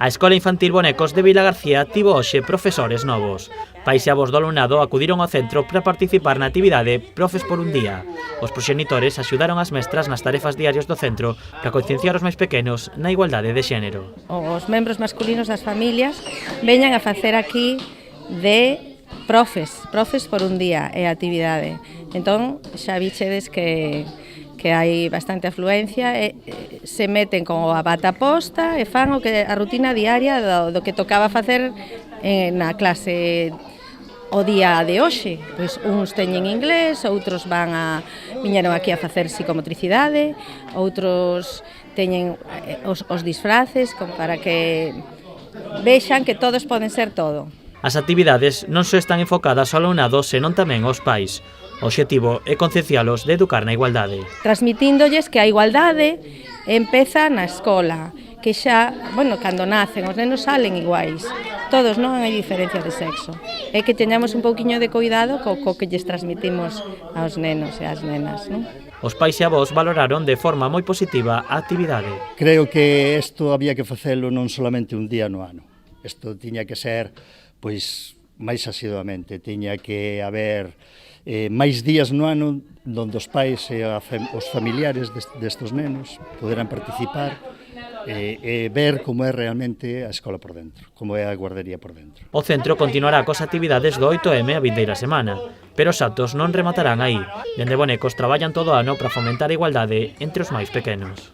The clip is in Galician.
A Escola Infantil Bonecos de Vilagarcía tivo hoxe profesores novos. Pais e avós do alumnado acudiron ao centro para participar na actividade Profes por un día. Os proxenitores axudaron as mestras nas tarefas diarias do centro para concienciar os máis pequenos na igualdade de xénero. Os membros masculinos das familias veñan a facer aquí de profes por un día é a actividade. Entón, xa vichedes que hai bastante afluencia, se meten con a bata posta e fan a rutina diaria do que tocaba facer na clase o día de hoxe. Pois uns teñen inglés, outros viñeron aquí a facer psicomotricidade, outros teñen os disfraces para que vexan que todos poden ser todo. As actividades non só están enfocadas ao alumnado, senón tamén aos pais. O obxectivo é conciencialos de educar na igualdade. Transmitindolles que a igualdade empeza na escola, que xa, cando nacen, os nenos salen iguais. Todos, non hai diferencia de sexo. É que teñamos un pouquiño de cuidado co que lles transmitimos aos nenos e ás nenas, non? Os pais e avós valoraron de forma moi positiva a actividade. Creo que isto había que facelo non solamente un día no ano. Isto tiña que ser, máis asiduamente. Tiña que haber máis días no ano onde os pais e os familiares destes nenos poderán participar e ver como é realmente a escola por dentro, como é a guardería por dentro. O centro continuará cos actividades do 8M a vindeira semana, pero os actos non rematarán aí. Dende Bonecos traballan todo o ano para fomentar a igualdade entre os máis pequenos.